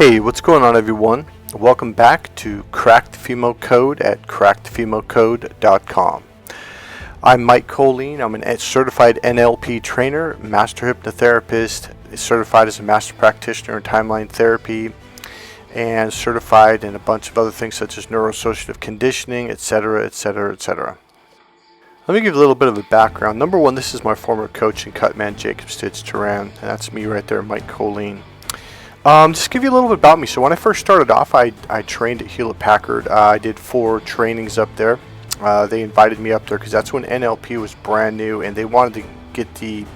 Hey, what's going on, everyone? Welcome back to Crack the Female Code at crackthefemalecode.com. I'm Mike Kollin. I'm a certified NLP Trainer, Master Hypnotherapist, certified as a Master Practitioner in Timeline Therapy, and certified in a bunch of other things such as Neuroassociative Conditioning, etc., etc., etc. Let me give you a little bit of a background. Number one, this is my former coach and cutman, Jacob Stitch Turan, and that's me right there, Mike Kollin. Just give you a little bit about me. So when I first started off, I trained at Hewlett-Packard. I did 4 trainings up there. They invited me up there because that's when NLP was brand new, and they wanted to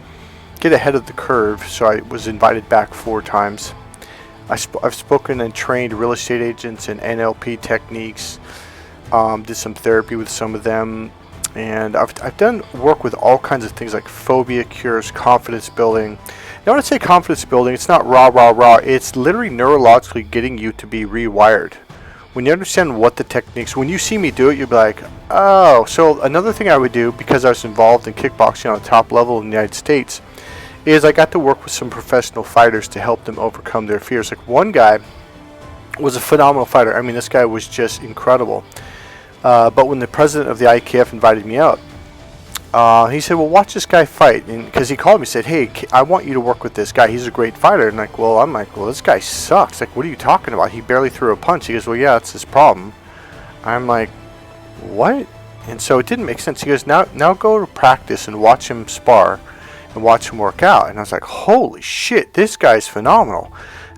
get ahead of the curve. So I was invited back 4 times. I've spoken and trained real estate agents in NLP techniques. Did some therapy with some of them, and I've done work with all kinds of things like phobia cures, confidence building. Now, when I say confidence building, it's not rah, rah, rah. It's literally neurologically getting you to be rewired. When you understand what the techniques, when you see me do it, you'll be like, oh. So another thing I would do, because I was involved in kickboxing on a top level in the United States, is I got to work with some professional fighters to help them overcome their fears. Like, one guy was a phenomenal fighter. I mean, this guy was just incredible. But when the president of the IKF invited me out, he said, well, watch this guy fight. And because he called me and said, hey, I want you to work with this guy. He's a great fighter. And I'm like, well, this guy sucks. Like, what are you talking about? He barely threw a punch. He goes, well, yeah, that's his problem. I'm like, what? And so it didn't make sense. He goes, now go to practice and watch him spar and watch him work out. And I was like, holy shit, this guy's phenomenal.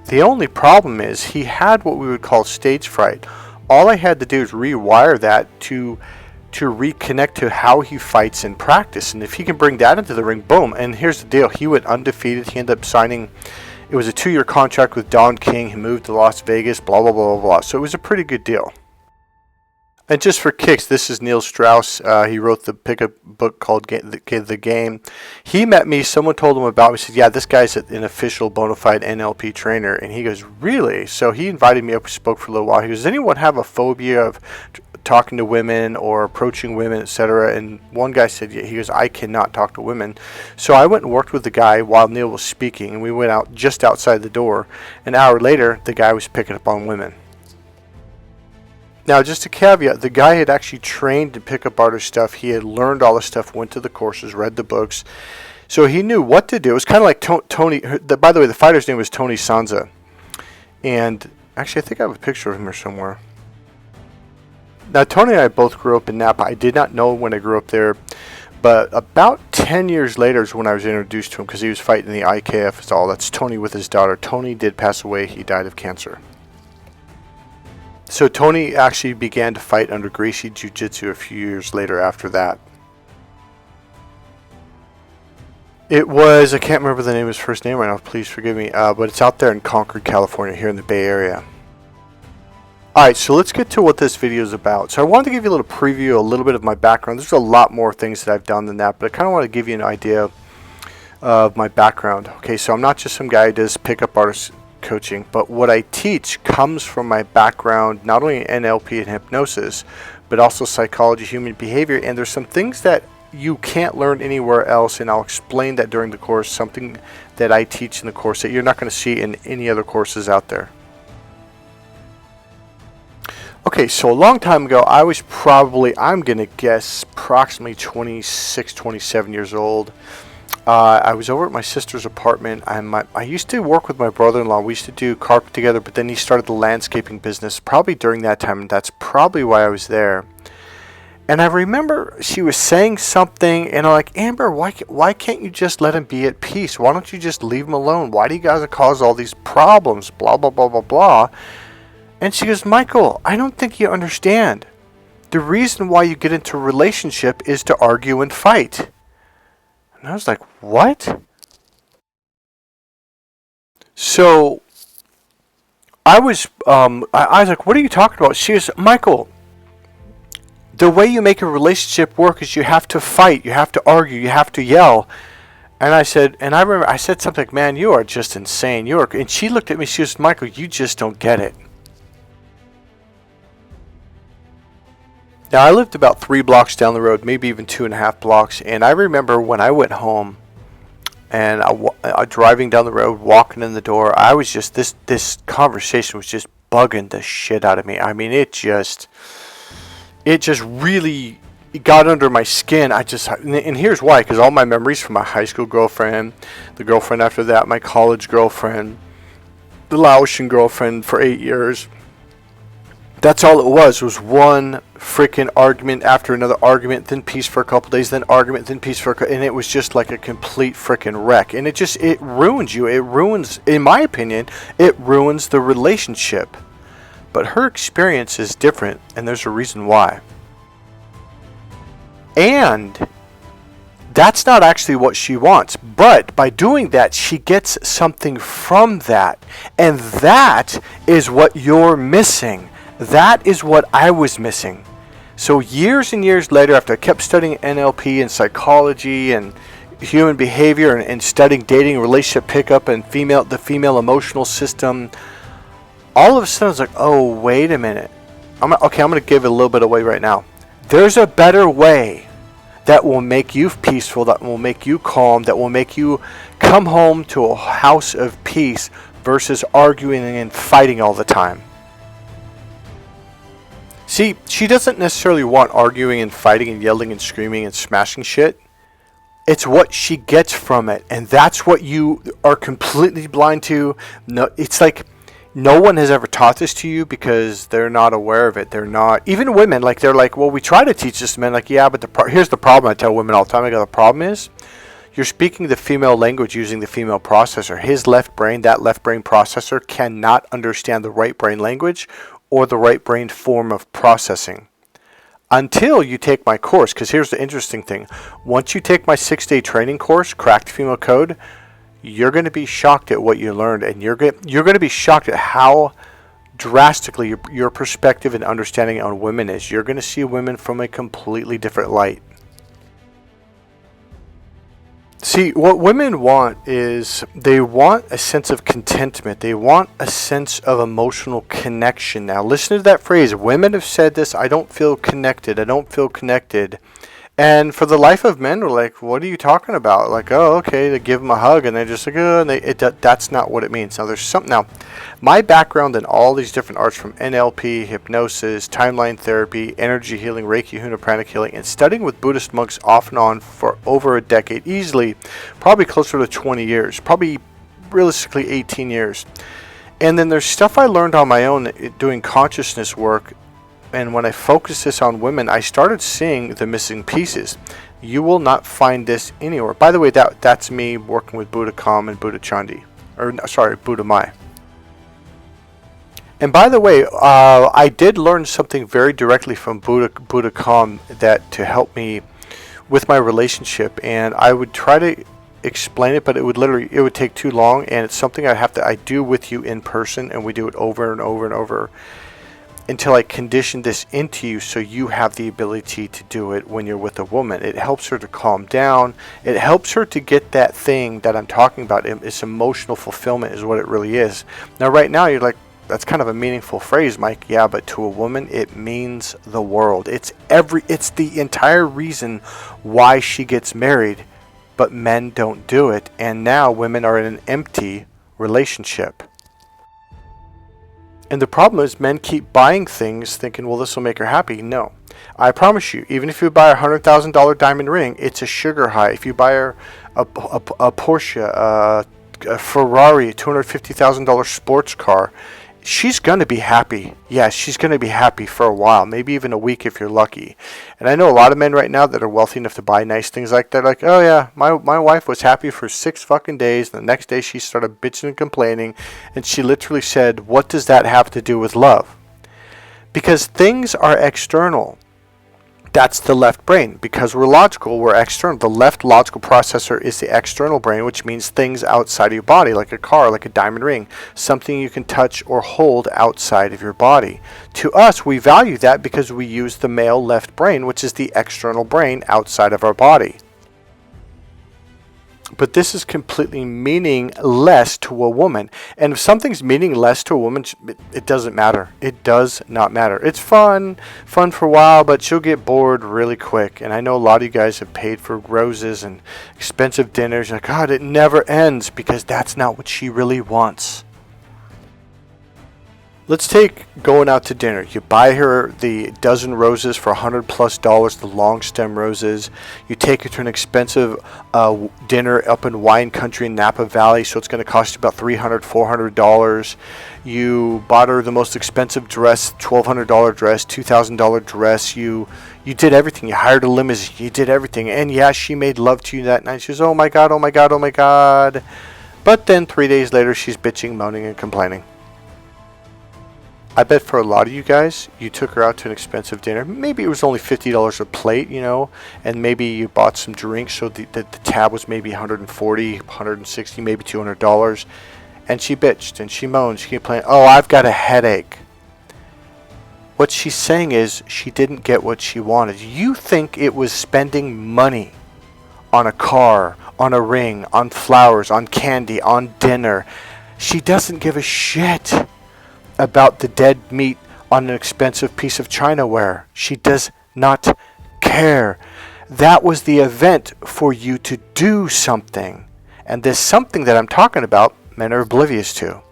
The only problem is he had what we would call stage fright. All I had to do is rewire that to reconnect to how he fights in practice. And if he can bring that into the ring, boom. And here's the deal. He went undefeated. He ended up signing, it was a 2-year contract with Don King. He moved to Las Vegas, blah, blah, blah, blah, blah. So it was a pretty good deal. And just for kicks, this is Neil Strauss. He wrote the pickup book called The Game. He met me. Someone told him about me. He said, yeah, this guy's an official bona fide NLP trainer. And he goes, really? So he invited me up. We spoke for a little while. He goes, does anyone have a phobia of talking to women or approaching women, etc.? And one guy said, yeah. He goes, I cannot talk to women. So I went and worked with the guy while Neil was speaking. And we went out just outside the door. An hour later, the guy was picking up on women. Now, just a caveat, the guy had actually trained in pickup artist stuff. He had learned all this stuff, went to the courses, read the books. So he knew what to do. It was kind of like Tony. By the way, the fighter's name was Tony Sanza. And actually, I think I have a picture of him here somewhere. Now, Tony and I both grew up in Napa. I did not know when I grew up there. But about 10 years later is when I was introduced to him, because he was fighting the IKF stall. That's Tony with his daughter. Tony did pass away. He died of cancer. So Tony actually began to fight under Gracie Jiu-Jitsu a few years later after that. It was, I can't remember the name of his first name right now, please forgive me, but it's out there in Concord, California, here in the Bay Area. Alright, so let's get to what this video is about. So I wanted to give you a little preview, a little bit of my background. There's a lot more things that I've done than that, but I kind of want to give you an idea of my background. Okay, so I'm not just some guy who does pickup artist coaching, but what I teach comes from my background, not only in NLP and hypnosis, but also psychology, human behavior. And there's some things that you can't learn anywhere else, and I'll explain that during the course, something that I teach in the course that you're not going to see in any other courses out there. Okay, so a long time ago, I was probably, I'm going to guess, approximately 26, 27 years old. I was over at my sister's apartment. I used to work with my brother-in-law. We used to do carpet together, but then he started the landscaping business probably during that time, and that's probably why I was there. And I remember she was saying something, and I'm like, Amber, why can't you just let him be at peace? Why don't you just leave him alone? Why do you guys cause all these problems? Blah, blah, blah, blah, blah. And she goes, Michael, I don't think you understand. The reason why you get into a relationship is to argue and fight. And I was like, what? So I was like, what are you talking about? She goes, Michael, the way you make a relationship work is you have to fight, you have to argue, you have to yell. And I said, and I remember I said something like, man, you are just insane. And she looked at me, she goes, Michael, you just don't get it. Now, I lived about 3 blocks down the road, maybe even 2.5 blocks, and I remember when I went home and driving down the road, walking in the door, I was just, this conversation was just bugging the shit out of me. I mean, it just really got under my skin. And here's why, because all my memories from my high school girlfriend, the girlfriend after that, my college girlfriend, the Laotian girlfriend for 8 years, that's all it was one freaking argument after another argument, then peace for a couple days, then argument, then peace for and it was just like a complete freaking wreck. And it ruins you. It ruins, in my opinion, it ruins the relationship. But her experience is different, and there's a reason why. And that's not actually what she wants. But by doing that, she gets something from that. And that is what you're missing. That is what I was missing. So years and years later, after I kept studying NLP and psychology and human behavior and studying dating, relationship pickup, and the female emotional system, all of a sudden I was like, oh, wait a minute. I'm going to give it a little bit away right now. There's a better way that will make you peaceful, that will make you calm, that will make you come home to a house of peace versus arguing and fighting all the time. See, she doesn't necessarily want arguing and fighting and yelling and screaming and smashing shit. It's what she gets from it. And that's what you are completely blind to. No, it's like no one has ever taught this to you because they're not aware of it. They're not, even women, like they're like, well, we try to teach this to men. Like, yeah, but here's the problem. I tell women all the time. I go, the problem is you're speaking the female language using the female processor. His left brain, that left brain processor cannot understand the right brain language or the right brain form of processing until you take my course. Because here's the interesting thing. Once you take my 6-day training course, Cracked Female Code, you're going to be shocked at what you learned. And you're going to be shocked at how drastically your perspective and understanding on women is. You're going to see women from a completely different light. See, what women want is they want a sense of contentment. They want a sense of emotional connection. Now, listen to that phrase. Women have said this, I don't feel connected. I don't feel connected. And for the life of men, we're like, what are you talking about? Like, oh, okay, they give them a hug, and they're just like, oh, and that's not what it means. Now, there's something. Now, my background in all these different arts, from NLP, hypnosis, timeline therapy, energy healing, Reiki, pranic healing, and studying with Buddhist monks off and on for over a decade, easily, probably closer to 20 years, probably realistically 18 years. And then there's stuff I learned on my own doing consciousness work. And when I focused this on women, I started seeing the missing pieces. You will not find this anywhere. By the way, that's me working with Buddha Kam and Buddha Chandi. Buddha Mai. And by the way, I did learn something very directly from Buddha Kam that to help me with my relationship. And I would try to explain it, but it would take too long. And it's something I do with you in person, and we do it over and over and over, until I condition this into you so you have the ability to do it when you're with a woman. It helps her to calm down. It helps her to get that thing that I'm talking about. It's emotional fulfillment is what it really is. Now, right now, you're like, that's kind of a meaningful phrase, Mike. Yeah, but to a woman, it means the world. It's the entire reason why she gets married, but men don't do it. And now women are in an empty relationship. And the problem is men keep buying things thinking, well, this will make her happy. No. I promise you, even if you buy a $100,000 diamond ring, it's a sugar high. If you buy her a Porsche, a Ferrari, a $250,000 sports car, she's going to be happy. Yeah, she's going to be happy for a while, maybe even a week if you're lucky. And I know a lot of men right now that are wealthy enough to buy nice things like that. Like, oh yeah, my wife was happy for 6 fucking days. And the next day she started bitching and complaining. And she literally said, what does that have to do with love? Because things are external. That's the left brain. Because we're logical, we're external. The left logical processor is the external brain, which means things outside of your body, like a car, like a diamond ring, something you can touch or hold outside of your body. To us, we value that because we use the male left brain, which is the external brain outside of our body. But this is completely meaningless to a woman. And if something's meaningless to a woman, it doesn't matter. It does not matter. It's fun for a while, but she'll get bored really quick. And I know a lot of you guys have paid for roses and expensive dinners. And God, it never ends, because that's not what she really wants. Let's take going out to dinner. You buy her the dozen roses for $100+, the long stem roses. You take her to an expensive dinner up in wine country in Napa Valley, so it's going to cost you about $300, $400. You bought her the most expensive dress, $1,200 dress, $2,000 dress. You did everything. You hired a limousine. You did everything. And yeah, she made love to you that night. She was, oh my God, oh my God, oh my God. But then 3 days later, she's bitching, moaning, and complaining. I bet for a lot of you guys, you took her out to an expensive dinner. Maybe it was only $50 a plate, and maybe you bought some drinks, so the tab was maybe $140, $160, maybe $200. And she bitched and she moaned, she complained, oh, I've got a headache. What she's saying is she didn't get what she wanted. You think it was spending money on a car, on a ring, on flowers, on candy, on dinner. She doesn't give a shit about the dead meat on an expensive piece of chinaware. She does not care. That was the event for you to do something. And this something that I'm talking about, men are oblivious to.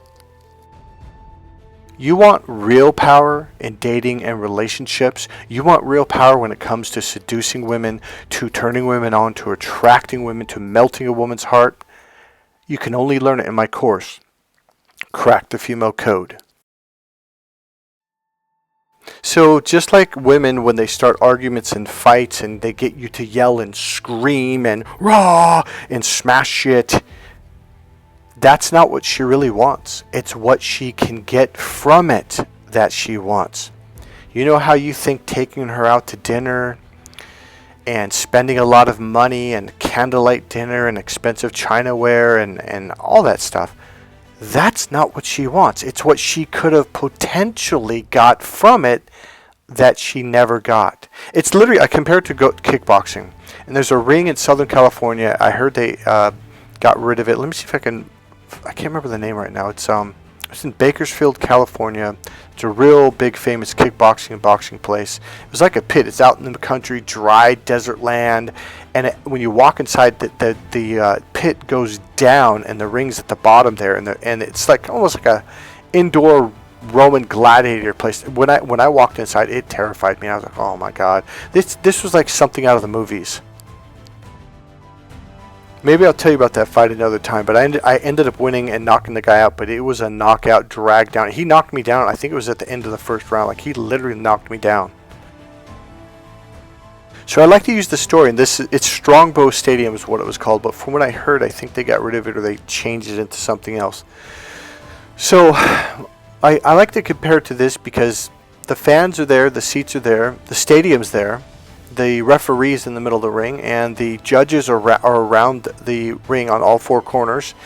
You want real power in dating and relationships. You want real power when it comes to seducing women, to turning women on, to attracting women, to melting a woman's heart. You can only learn it in my course, Crack the Female Code. So just like women, when they start arguments and fights and they get you to yell and scream and rah and smash shit, that's not what she really wants. It's what she can get from it that she wants. You know how you think taking her out to dinner and spending a lot of money and candlelight dinner and expensive chinaware and all that stuff, that's not what she wants. It's what she could have potentially got from it that she never got. It's literally, I compare it to kickboxing. And there's a ring in Southern California. I heard they got rid of it. Let me see if I can't remember the name right now. It's in Bakersfield, California. It's a real big famous kickboxing and boxing place. It was like a pit. It's out in the country, dry desert land. And when you walk inside, the pit goes down, and the ring's at the bottom there, and it's like almost like a indoor Roman gladiator place. When I walked inside, it terrified me. I was like, oh my God, this was like something out of the movies. Maybe I'll tell you about that fight another time. But I ended up winning and knocking the guy out. But it was a knockout, drag down. He knocked me down. I think it was at the end of the first round. Like, he literally knocked me down. So I like to use the story, and it's Strongbow Stadium is what it was called, but from what I heard, I think they got rid of it or they changed it into something else. So I like to compare it to this because the fans are there, the seats are there, the stadium's there, the referee's in the middle of the ring, and the judges are around the ring on all four corners,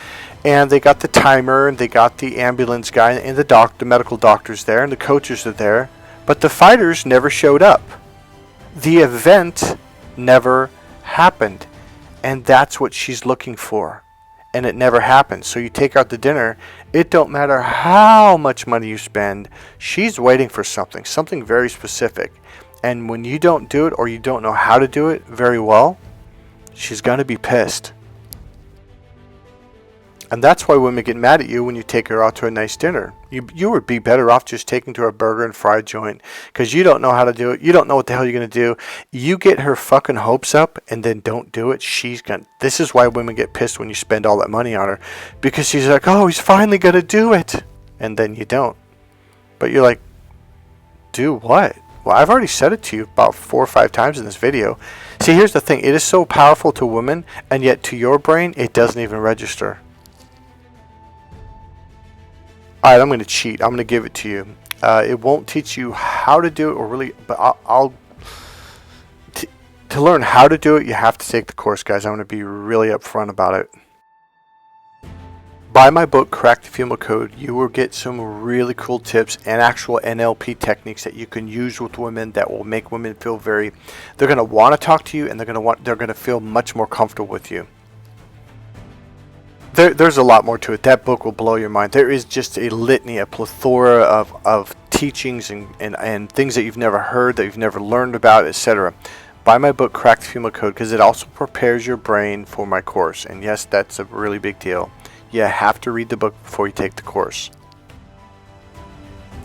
and they got the timer, and they got the ambulance guy, and the medical doctor's there, and the coaches are there, but the fighters never showed up. The event never happened, and that's what she's looking for, and it never happened. So you take out the dinner, it don't matter how much money you spend, she's waiting for something very specific, and when you don't do it or you don't know how to do it very well, she's going to be pissed. And that's why women get mad at you when you take her out to a nice dinner. You would be better off just taking to a burger and fry joint, because you don't know how to do it. You don't know what the hell you're going to do. You get her fucking hopes up and then don't do it. This is why women get pissed when you spend all that money on her, because she's like, oh, he's finally going to do it. And then you don't. But you're like, do what? Well, I've already said it to you about 4 or 5 times in this video. See, here's the thing. It is so powerful to women, and yet to your brain, it doesn't even register. Alright, I'm going to cheat. I'm going to give it to you. It won't teach you how to do it, or really, but to learn how to do it, you have to take the course, guys. I'm going to be really upfront about it. Buy my book, Crack the Female Code. You will get some really cool tips and actual NLP techniques that you can use with women that will make women feel they're going to want to talk to you, and they're going to feel much more comfortable with you. There's a lot more to it. That book will blow your mind. There is just a litany, a plethora of teachings and things that you've never heard, that you've never learned about, etc. Buy my book, Crack the Female Code, because it also prepares your brain for my course. And yes, that's a really big deal. You have to read the book before you take the course.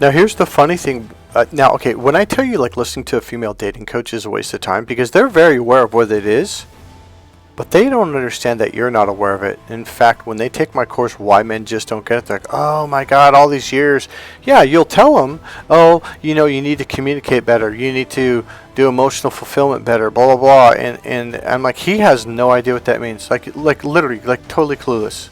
Now, here's the funny thing. Okay, when I tell you like listening to a female dating coach is a waste of time, because they're very aware of what it is, but they don't understand that you're not aware of it. In fact, when they take my course, Why Men Just Don't Get It, they're like, oh my God, all these years. Yeah, you'll tell them, oh, you need to communicate better. You need to do emotional fulfillment better, blah, blah, blah. And I'm like, he has no idea what that means. Like literally, like totally clueless.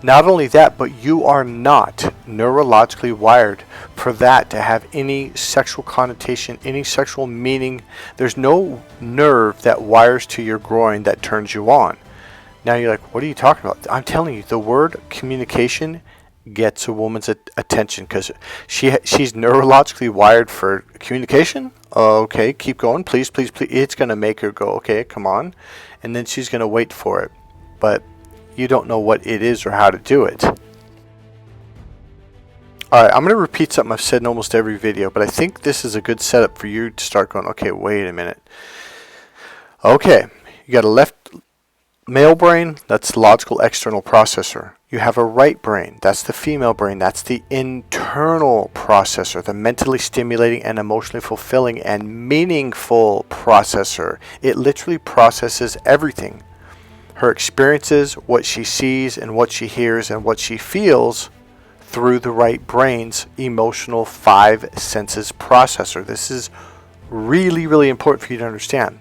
Not only that, but you are not neurologically wired for that to have any sexual connotation, any sexual meaning. There's no nerve that wires to your groin that turns you on. Now you're like, what are you talking about? I'm telling you, the word communication gets a woman's attention because she's neurologically wired for communication. Okay, keep going, please, please, please. It's going to make her go, okay, come on. And then she's going to wait for it. But you don't know what it is or how to do it. Alright, I'm going to repeat something I've said in almost every video, but I think this is a good setup for you to start going, okay, wait a minute. Okay, you got a left male brain, that's the logical external processor. You have a right brain, that's the female brain, that's the internal processor, the mentally stimulating and emotionally fulfilling and meaningful processor. It literally processes everything. Her experiences, what she sees and what she hears and what she feels through the right brain's emotional 5 senses processor. This is really, really important for you to understand.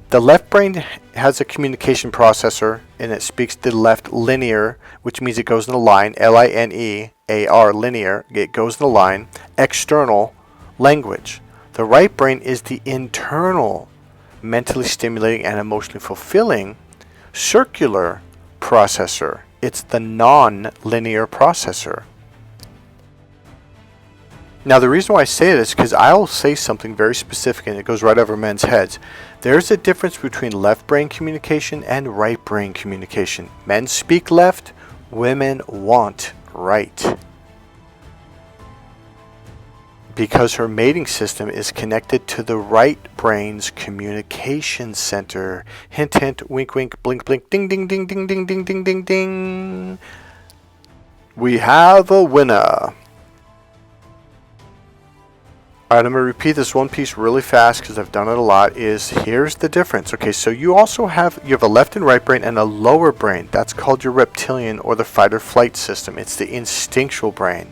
The left brain has a communication processor and it speaks the left linear, which means it goes in a line, L-I-N-E-A-R, linear, it goes in a line, external language. The right brain is the internal, mentally stimulating and emotionally fulfilling circular processor. It's the non-linear processor. Now the reason why I say it is because I'll say something very specific and it goes right over men's heads. There's a difference between left brain communication and right brain communication. Men speak left, women want right. Because her mating system is connected to the right brain's communication center. Hint, hint, wink, wink, blink, blink, ding, ding, ding, ding, ding, ding, ding, ding, ding. We have a winner. Alright, I'm going to repeat this one piece really fast because I've done it a lot. Here's the difference. Okay, so you have a left and right brain and a lower brain. That's called your reptilian or the fight or flight system. It's the instinctual brain.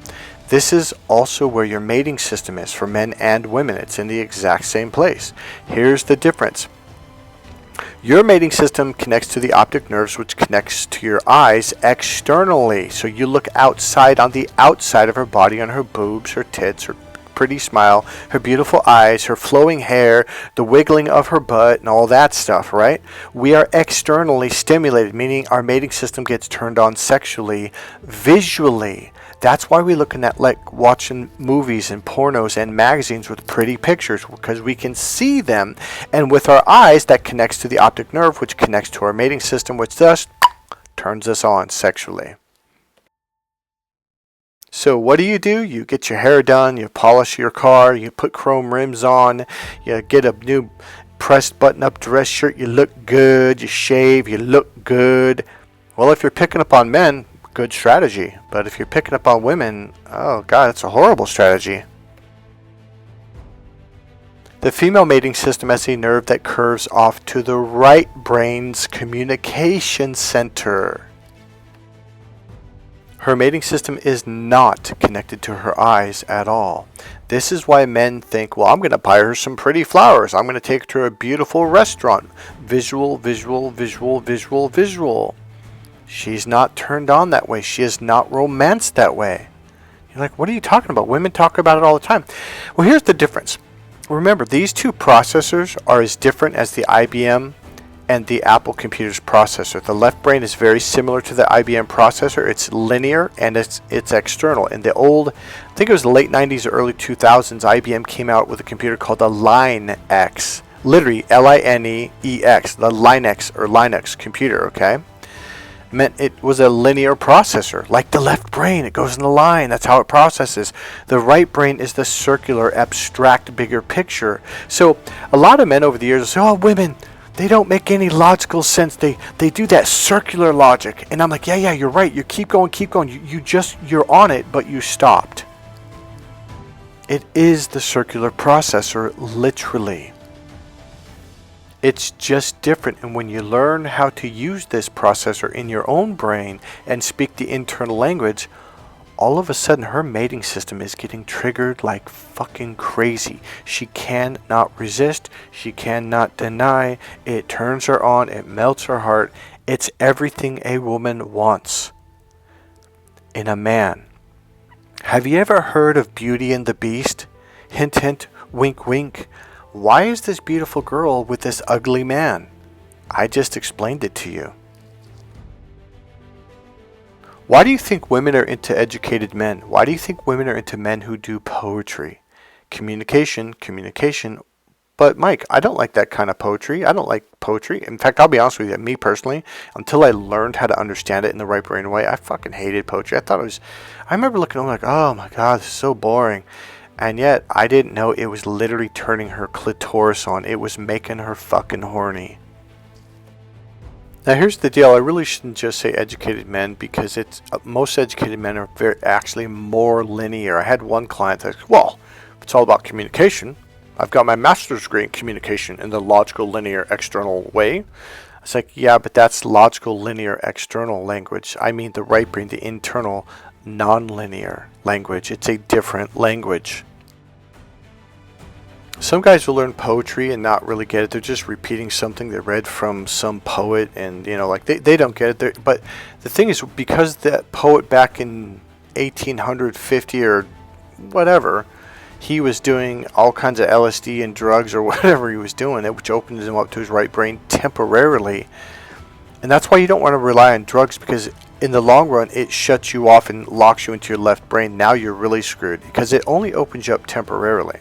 This is also where your mating system is for men and women. It's in the exact same place. Here's the difference. Your mating system connects to the optic nerves, which connects to your eyes externally. So you look outside on the outside of her body, on her boobs, her tits, her pretty smile, her beautiful eyes, her flowing hair, the wiggling of her butt, and all that stuff, right? We are externally stimulated, meaning our mating system gets turned on sexually, visually. That's why we looking at like watching movies and pornos and magazines with pretty pictures, because we can see them, and with our eyes that connects to the optic nerve, which connects to our mating system, which thus turns us on sexually. So what do? You get your hair done, you polish your car, you put chrome rims on, you get a new pressed button-up dress shirt, you look good, you shave, you look good. Well, if you're picking up on men, good strategy. But if you're picking up on women, oh God, that's a horrible strategy. The female mating system has a nerve that curves off to the right brain's communication center. Her mating system is not connected to her eyes at all. This is why men think, well, I'm going to buy her some pretty flowers. I'm going to take her to a beautiful restaurant. Visual, visual, visual, visual, visual. She's not turned on that way. She is not romanced that way. You're like, what are you talking about? Women talk about it all the time. Well, here's the difference. Remember, these two processors are as different as the IBM and the Apple computer's processor. The left brain is very similar to the IBM processor. It's linear and it's external. In the old, I think it was the late 90s or early 2000s, IBM came out with a computer called the Line-X. Literally, L-I-N-E-E-X, the Line-X or Linux computer, okay? meant it was a linear processor, like the left brain. It goes in a line. That's how it processes. The right brain is the circular, abstract, bigger picture. So a lot of men over the years will say, oh, women, they don't make any logical sense. They do that circular logic. And I'm like, yeah, you're right. You keep going. You're on it, but you stopped. It is the circular processor, literally. It's just different, and when you learn how to use this processor in your own brain and speak the internal language, all of a sudden her mating system is getting triggered like fucking crazy. She cannot resist. She cannot deny. It turns her on. It melts her heart. It's everything a woman wants in a man. Have you ever heard of Beauty and the Beast? Hint, hint, wink, wink. Why is this beautiful girl with this ugly man? I just explained it to you. Why do you think women are into educated men? Why do you think women are into men who do poetry? Communication. But Mike, I don't like that kind of poetry. I don't like poetry. In fact, I'll be honest with you, me personally, until I learned how to understand it in the right brain way, I fucking hated poetry. I remember looking at it like, oh my God, this is so boring. And yet, I didn't know it was literally turning her clitoris on. It was making her fucking horny. Now here's the deal. I really shouldn't just say educated men, because most educated men are actually more linear. I had one client that, well, it's all about communication. I've got my master's degree in communication in the logical, linear, external way. It's like, yeah, but that's logical, linear, external language. I mean the right brain, the internal, non-linear language. It's a different language. Some guys will learn poetry and not really get it. They're just repeating something they read from some poet, and like they don't get it. But the thing is, because that poet back in 1850 or whatever, he was doing all kinds of LSD and drugs or whatever he was doing, which opened him up to his right brain temporarily. And that's why you don't want to rely on drugs, because in the long run, it shuts you off and locks you into your left brain. Now you're really screwed, because it only opens you up temporarily.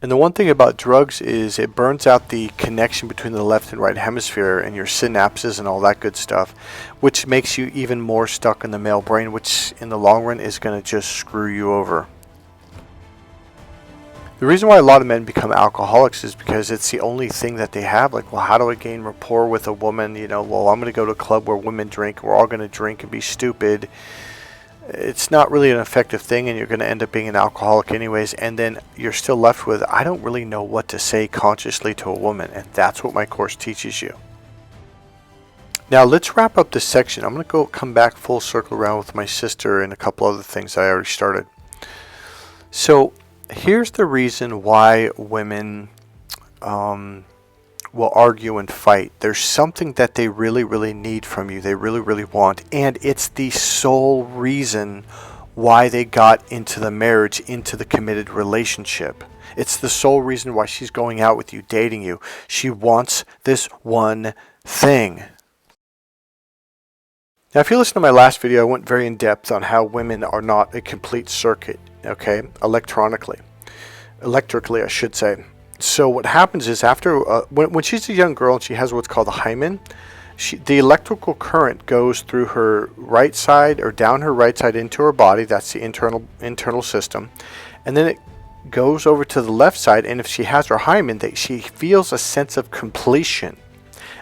And the one thing about drugs is it burns out the connection between the left and right hemisphere and your synapses and all that good stuff, which makes you even more stuck in the male brain, which in the long run is going to just screw you over. The reason why a lot of men become alcoholics is because it's the only thing that they have. Like, well, how do I gain rapport with a woman? Well, I'm going to go to a club where women drink. We're all going to drink and be stupid. It's not really an effective thing, and you're going to end up being an alcoholic anyways. And then you're still left with, I don't really know what to say consciously to a woman. And that's what my course teaches you. Now, let's wrap up this section. I'm going to come back full circle around with my sister and a couple other things I already started. So here's the reason why women will argue and fight. There's something that they really, really need from you. They really, really want. And it's the sole reason why they got into the marriage, into the committed relationship. It's the sole reason why she's going out with you, dating you. She wants this one thing. Now, if you listen to my last video, I went very in depth on how women are not a complete circuit, okay, electrically, I should say. So what happens is after, when she's a young girl and she has what's called a hymen, the electrical current goes through her right side or down her right side into her body. That's the internal system. And then it goes over to the left side, and if she has her hymen, she feels a sense of completion.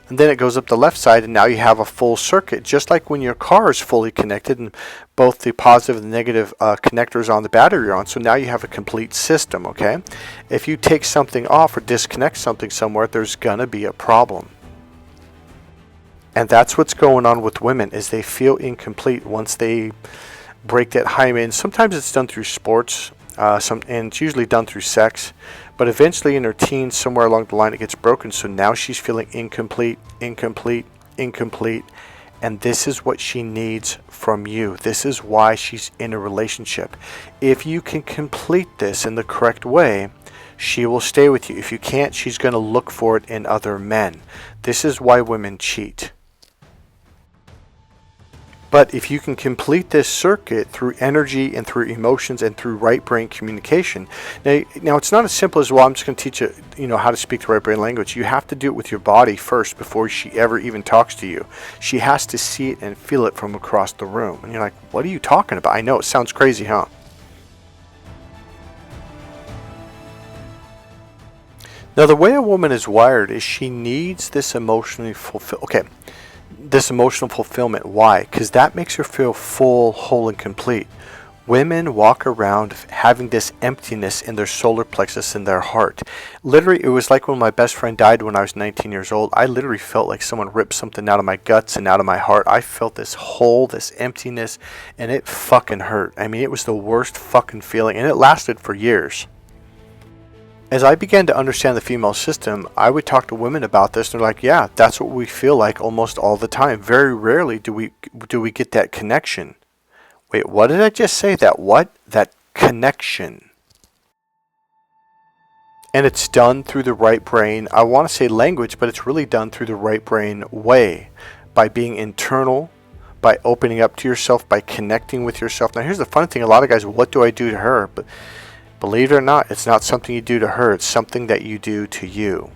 And then it goes up the left side, and now you have a full circuit, just like when your car is fully connected and both the positive and the negative connectors on the battery are on. So now you have a complete system, okay? If you take something off or disconnect something somewhere, there's going to be a problem. And that's what's going on with women, is they feel incomplete once they break that hymen. Sometimes it's done through sports, and it's usually done through sex. But eventually in her teens, somewhere along the line, it gets broken. So now she's feeling incomplete. And this is what she needs from you. This is why she's in a relationship. If you can complete this in the correct way, she will stay with you. If you can't, she's going to look for it in other men. This is why women cheat. But if you can complete this circuit through energy and through emotions and through right brain communication, now it's not as simple as, well, I'm just going to teach you, how to speak the right brain language. You have to do it with your body first before she ever even talks to you. She has to see it and feel it from across the room. And you're like, what are you talking about? I know it sounds crazy, huh? Now, the way a woman is wired is she needs this emotional fulfillment. Why? Because that makes her feel full, whole, and complete. Women walk around having this emptiness in their solar plexus in their heart. Literally, it was like when my best friend died when I was 19 years old. I literally felt like someone ripped something out of my guts and out of my heart. I felt this hole, this emptiness, and it fucking hurt. I mean, it was the worst fucking feeling, and it lasted for years. As I began to understand the female system, I would talk to women about this, and they're like, yeah, that's what we feel like almost all the time. Very rarely do we get that connection. Wait, what did I just say? That what? That connection. And it's done through the right brain. I want to say language, but it's really done through the right brain way. By being internal, by opening up to yourself, by connecting with yourself. Now here's the funny thing. A lot of guys, what do I do to her? But believe it or not, it's not something you do to her. It's something that you do to you.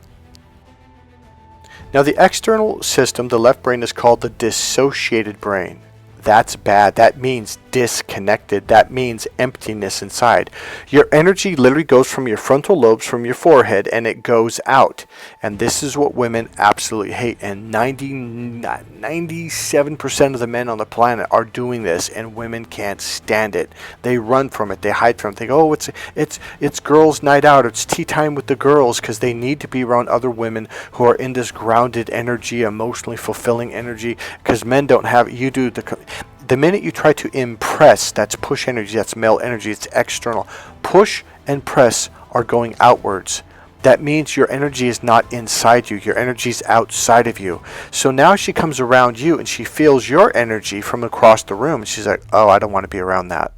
Now the external system, the left brain, is called the dissociated brain. That's bad. That means disconnected. That means emptiness inside. Your energy literally goes from your frontal lobes, from your forehead, and it goes out. And this is what women absolutely hate. And 97% of the men on the planet are doing this, and women can't stand it. They run from it. They hide from it. They go, oh, it's girls' night out. It's tea time with the girls, because they need to be around other women who are in this grounded energy, emotionally fulfilling energy, because men don't have it. You do. The minute you try to impress, that's push energy, that's male energy, it's external. Push and press are going outwards. That means your energy is not inside you, your energy is outside of you. So now she comes around you and she feels your energy from across the room, and she's like, oh, I don't want to be around that.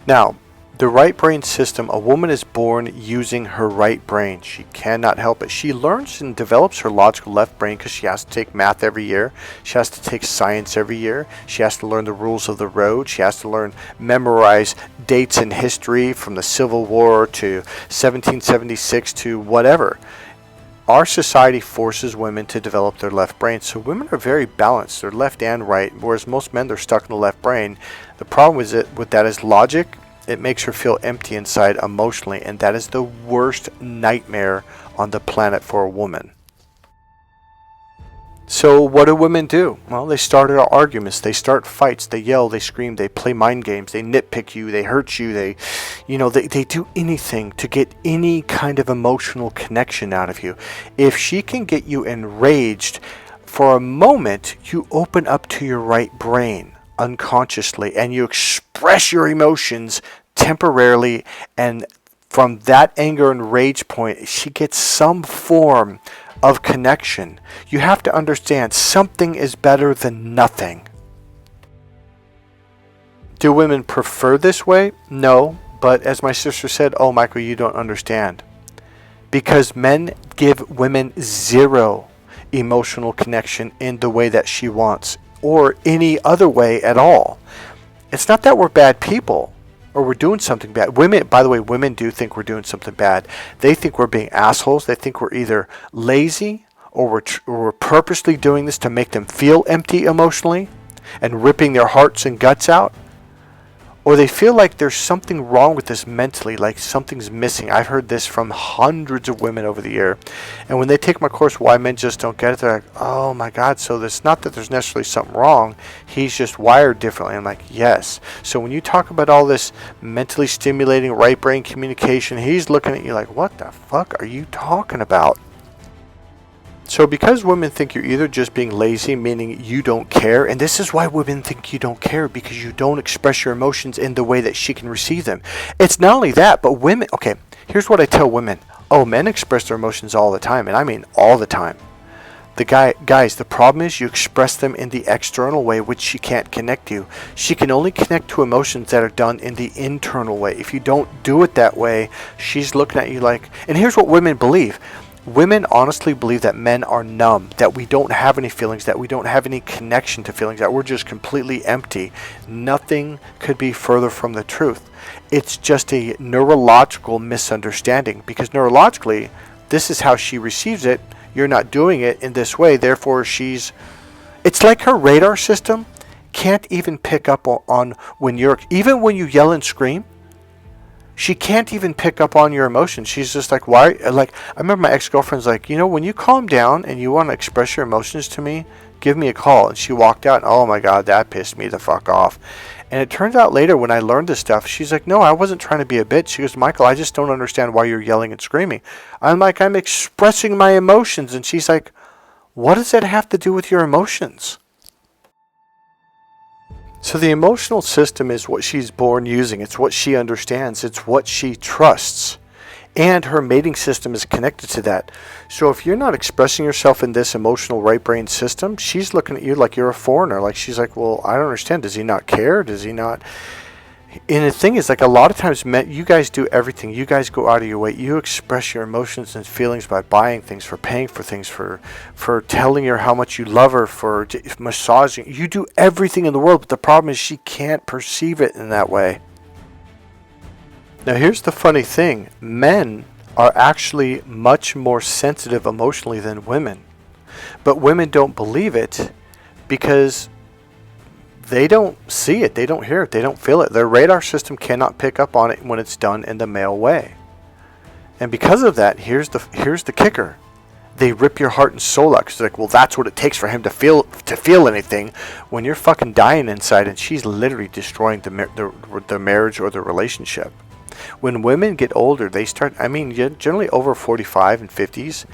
Now, the right brain system, a woman is born using her right brain. She cannot help it. She learns and develops her logical left brain because she has to take math every year. She has to take science every year. She has to learn the rules of the road. She has to memorize dates in history from the Civil War to 1776 to whatever. Our society forces women to develop their left brain. So women are very balanced. They're left and right, whereas most men, they're stuck in the left brain. The problem with that is logic. It makes her feel empty inside emotionally, and that is the worst nightmare on the planet for a woman. So what do women do? Well, they start arguments, they start fights, they yell, they scream, they play mind games, they nitpick you, they hurt you, they do anything to get any kind of emotional connection out of you. If she can get you enraged, for a moment, you open up to your right brain unconsciously, and you express your emotions temporarily, and from that anger and rage point, she gets some form of connection. You have to understand, something is better than nothing. Do women prefer this way? No, but as my sister said, oh, Michael, you don't understand. Because men give women zero emotional connection in the way that she wants, or any other way at all. It's not that we're bad people or we're doing something bad. Women, by the way, women do think we're doing something bad. They think we're being assholes. They think we're either lazy or we're purposely doing this to make them feel empty emotionally and ripping their hearts and guts out. Or they feel like there's something wrong with this mentally, like something's missing. I've heard this from hundreds of women over the year. And when they take my course, Why Men Just Don't Get It, they're like, oh my God, so it's not that there's necessarily something wrong. He's just wired differently. I'm like, yes. So when you talk about all this mentally stimulating right brain communication, he's looking at you like, what the fuck are you talking about? So because women think you're either just being lazy, meaning you don't care, and this is why women think you don't care, because you don't express your emotions in the way that she can receive them. It's not only that, but women, okay, here's what I tell women. Oh, men express their emotions all the time, and I mean all the time. Guys, the problem is you express them in the external way, which she can't connect to. She can only connect to emotions that are done in the internal way. If you don't do it that way, she's looking at you like, and here's what women believe. Women honestly believe that men are numb, that we don't have any feelings, that we don't have any connection to feelings, that we're just completely empty. Nothing could be further from the truth. It's just a neurological misunderstanding, because neurologically, this is how she receives it. You're not doing it in this way, therefore it's like her radar system can't even pick up on when even when you yell and scream, she can't even pick up on your emotions. She's just like, why? Like, I remember my ex-girlfriend's like, when you calm down and you want to express your emotions to me, give me a call. And she walked out, and oh my God, that pissed me the fuck off. And it turns out later when I learned this stuff, she's like, no, I wasn't trying to be a bitch. She goes, Michael, I just don't understand why you're yelling and screaming. I'm like, I'm expressing my emotions. And she's like, what does that have to do with your emotions? So the emotional system is what she's born using. It's what she understands. It's what she trusts. And her mating system is connected to that. So if you're not expressing yourself in this emotional right brain system, she's looking at you like you're a foreigner. Like, she's like, well, I don't understand. Does he not care? Does he not? And the thing is, like, a lot of times, men, you guys do everything. You guys go out of your way. You express your emotions and feelings by buying things, for paying for things, for telling her how much you love her, for massaging. You do everything in the world, but the problem is she can't perceive it in that way. Now, here's the funny thing. Men are actually much more sensitive emotionally than women. But women don't believe it because they don't see it, they don't hear it, they don't feel it. Their radar system cannot pick up on it when it's done in the male way. And because of that, here's the kicker. They rip your heart and soul out, because they're like, well, that's what it takes for him to feel anything, when you're fucking dying inside and she's literally destroying the marriage or the relationship. When women get older, they start, generally over 45 and 50s,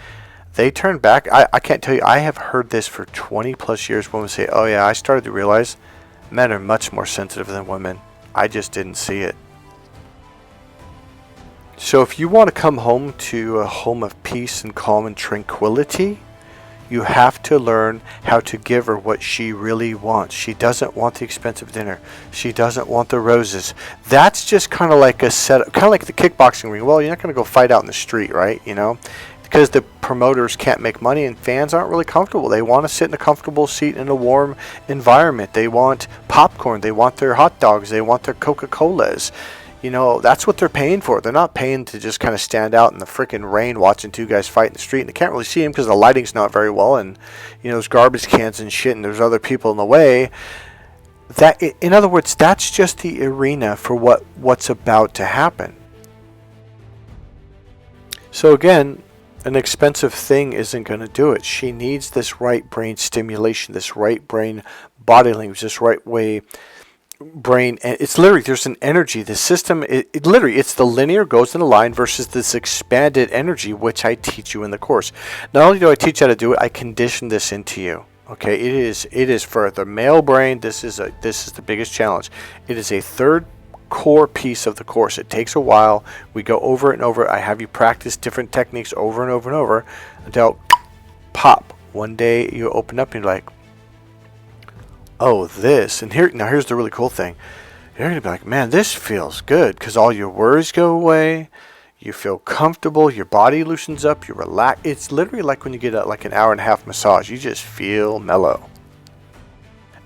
they turn back. I can't tell you, I have heard this for 20 plus years. Women say, oh yeah, I started to realize men are much more sensitive than women. I just didn't see it. So if you want to come home to a home of peace and calm and tranquility, you have to learn how to give her what she really wants. She doesn't want the expensive dinner. She doesn't want the roses. That's just kind of like a setup, kind of like the kickboxing ring. Well, you're not going to go fight out in the street, right? Because the promoters can't make money and fans aren't really comfortable. They want to sit in a comfortable seat in a warm environment. They want popcorn. They want their hot dogs. They want their Coca-Colas. That's what they're paying for. They're not paying to just kind of stand out in the freaking rain watching two guys fight in the street. And they can't really see them because the lighting's not very well. And, there's garbage cans and shit and there's other people in the way. In other words, that's just the arena for what's about to happen. So again, an expensive thing isn't going to do it. She needs this right brain stimulation, this right brain body language, this right way brain. And it's literally, there's an energy. The system, it literally, it's the linear goes in a line versus this expanded energy, which I teach you in the course. Not only do I teach you how to do it, I condition this into you. Okay, it is for the male brain. This is the biggest challenge. It is a third core piece of the course. It takes a while. We go over it and over. I have you practice different techniques over and over and over until pop. One day you open up and you're like, oh, this. And here's the really cool thing. You're going to be like, man, this feels good, because all your worries go away. You feel comfortable. Your body loosens up. You relax. It's literally like when you get an hour and a half massage. You just feel mellow.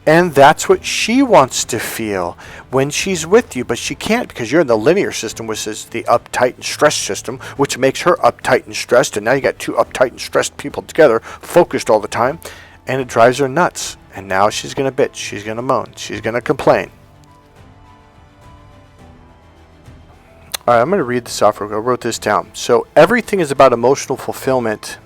And that's what she wants to feel when she's with you, but she can't, because you're in the linear system, which is the uptight and stressed system, which makes her uptight and stressed. And now you got two uptight and stressed people together, focused all the time, and it drives her nuts. And now she's going to bitch. She's going to moan. She's going to complain. All right, I'm going to read this off. I wrote this down. So everything is about emotional fulfillment,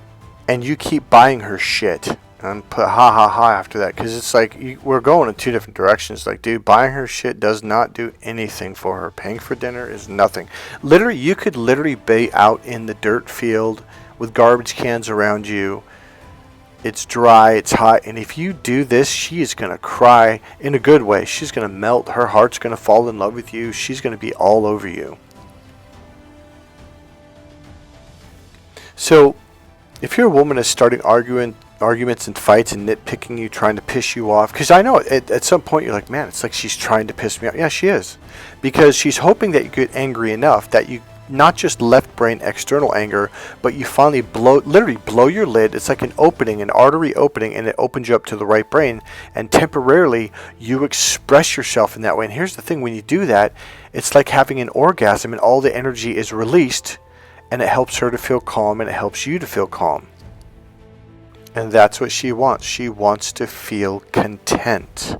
and you keep buying her shit. And put ha ha ha after that, because it's like we're going in two different directions. Like, dude, buying her shit does not do anything for her. Paying for dinner is nothing. Literally, you could literally be out in the dirt field with garbage cans around you. It's dry, it's hot, and if you do this, she is going to cry in a good way. She's going to melt. Her heart's going to fall in love with you. She's going to be all over you. So, if your woman is starting arguments and fights and nitpicking you, trying to piss you off, because I know at some point you're like, man, it's like she's trying to piss me off. Yeah, she is, because she's hoping that you get angry enough that you not just left brain external anger, but you finally literally blow your lid. It's like an opening, an artery opening, and it opens you up to the right brain, and temporarily you express yourself in that way. And here's the thing, when you do that, it's like having an orgasm, and all the energy is released, and it helps her to feel calm, and it helps you to feel calm. And that's what she wants. She wants to feel content.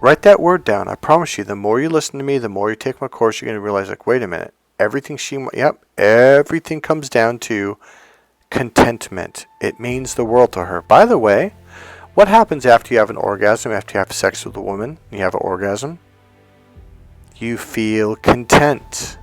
Write that word down. I promise you, the more you listen to me, the more you take my course, you're going to realize, like, wait a minute. Everything everything comes down to contentment. It means the world to her. By the way, what happens after you have an orgasm, after you have sex with a woman, you have an orgasm? You feel content.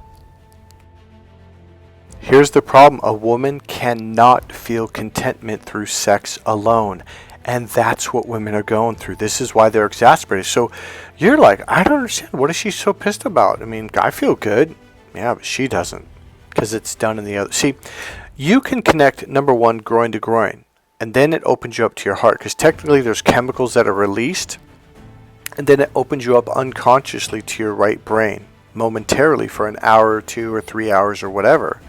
Here's the problem. A woman cannot feel contentment through sex alone. And that's what women are going through. This is why they're exasperated. So you're like, I don't understand. What is she so pissed about? I mean, I feel good. Yeah, but she doesn't. Because it's done in the other. See, you can connect, number one, groin to groin. And then it opens you up to your heart. Because technically there's chemicals that are released. And then it opens you up unconsciously to your right brain. Momentarily for an hour or 2 or 3 hours or whatever.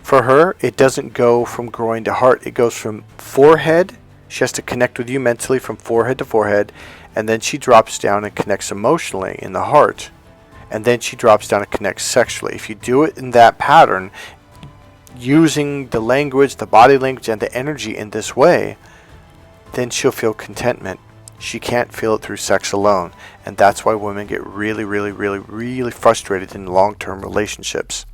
For her, it doesn't go from groin to heart. It goes from forehead. She has to connect with you mentally from forehead to forehead, and then she drops down and connects emotionally in the heart, and then she drops down and connects sexually. If you do it in that pattern, using the language, the body language, and the energy in this way, then she'll feel contentment. She can't feel it through sex alone, and that's why women get really, really, really, really frustrated in long-term relationships.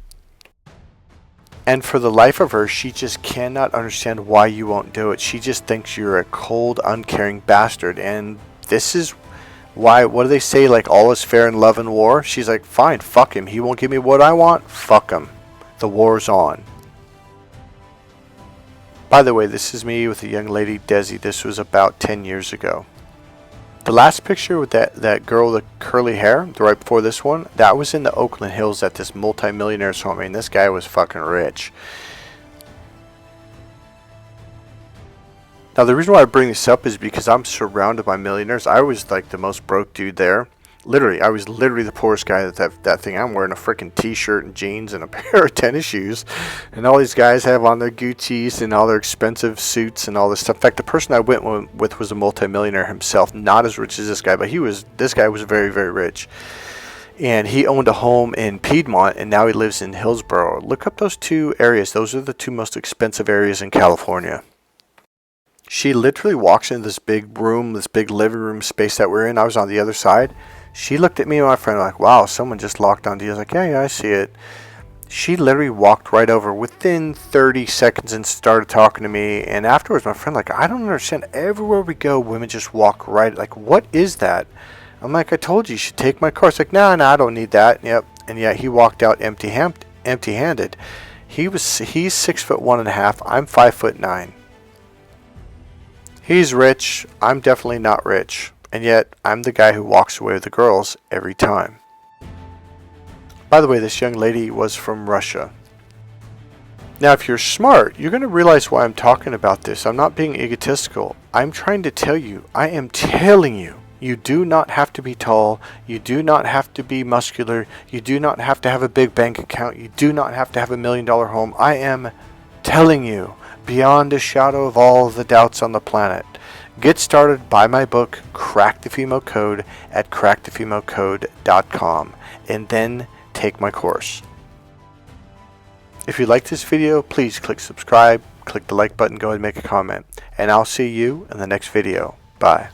And for the life of her, she just cannot understand why you won't do it. She just thinks you're a cold, uncaring bastard. And this is why, what do they say, like, all is fair in love and war? She's like, fine, fuck him. He won't give me what I want? Fuck him. The war's on. By the way, this is me with a young lady, Desi. This was about 10 years ago. The last picture with that girl with the curly hair, right before this one, that was in the Oakland Hills at this multi-millionaire's home. I mean, this guy was fucking rich. Now, the reason why I bring this up is because I'm surrounded by millionaires. I was like the most broke dude there. Literally, I was literally the poorest guy that thing. I'm wearing a freaking t-shirt and jeans and a pair of tennis shoes. And all these guys have on their Gucci's and all their expensive suits and all this stuff. In fact, the person I went with was a multimillionaire himself. Not as rich as this guy, but this guy was very, very rich. And he owned a home in Piedmont, and now he lives in Hillsborough. Look up those two areas. Those are the two most expensive areas in California. She literally walks into this big room, this big living room space that we're in. I was on the other side. She looked at me and my friend like, wow, someone just locked onto you. I was like, yeah, I see it. She literally walked right over within 30 seconds and started talking to me. And afterwards, my friend like, I don't understand. Everywhere we go, women just walk right. Like, what is that? I'm like, I told you should take my car. It's like, no, I don't need that. Yep. And yet he walked out empty-handed. He's 6'1.5". I'm 5'9". He's rich. I'm definitely not rich. And yet, I'm the guy who walks away with the girls every time. By the way, this young lady was from Russia. Now, if you're smart, you're going to realize why I'm talking about this. I'm not being egotistical. I'm trying to tell you, I am telling you, you do not have to be tall. You do not have to be muscular. You do not have to have a big bank account. You do not have to have $1 million home. I am telling you, beyond a shadow of all of the doubts on the planet, get started, buy my book, Crack the Female Code, at crackthefemalecode.com, and then take my course. If you like this video, please click subscribe, click the like button, go ahead and make a comment, and I'll see you in the next video. Bye.